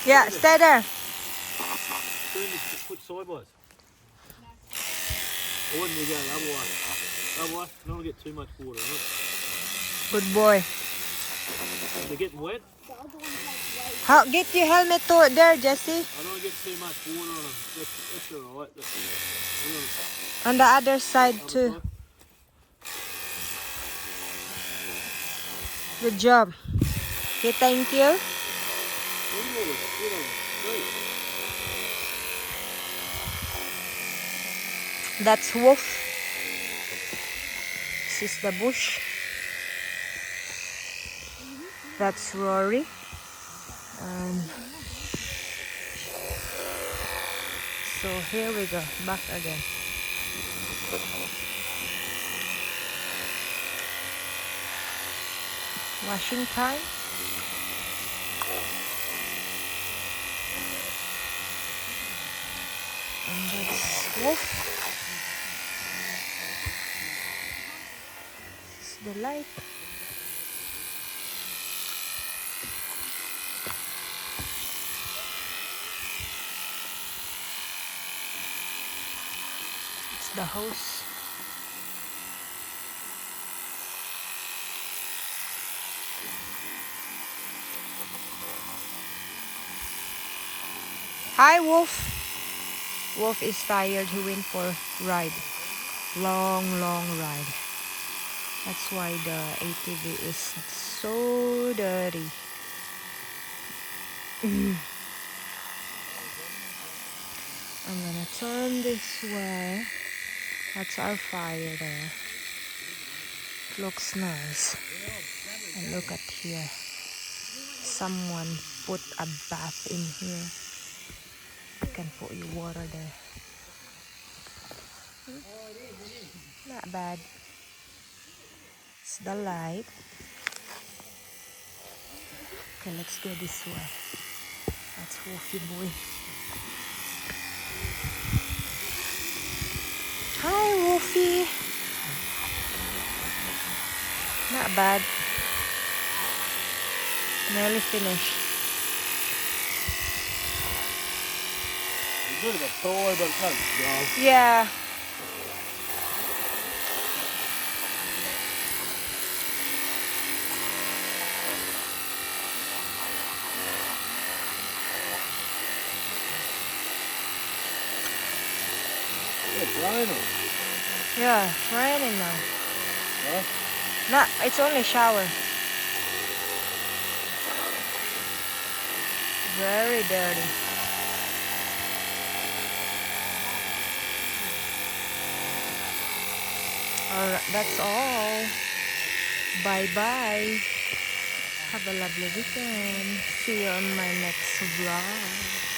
Yeah, stay there. Put sideways. I wouldn't be going otherwise. Otherwise, I don't want to get too much water on it. Good boy. They're getting wet. How, get your helmet to there, Jesse. I don't want to get too much water on them. That's alright. On the other side too. Good job. Okay, thank you. That's Wolf. This is the bush. That's Rory. And so here we go, back again. Washing time. And that's Wolf. This is the light. It's the house. Hi, Wolf. Wolf is tired. He went for a ride. Long ride. That's why the ATV is so dirty. I'm gonna turn this way. That's our fire there. It looks nice. And look at here. Someone put a bath in here. You can put your water there. Not bad. It's the light. Okay, let's go this way. That's Wolfie boy. Hi, Wolfie. Not bad. Nearly finished. You're good at the toy, but it's not a job. Yeah. It's raining. Yeah, it's raining now. Huh? Nah, it's only shower. Very dirty. Alright, that's all. Bye-bye. Have a lovely weekend. See you on my next vlog.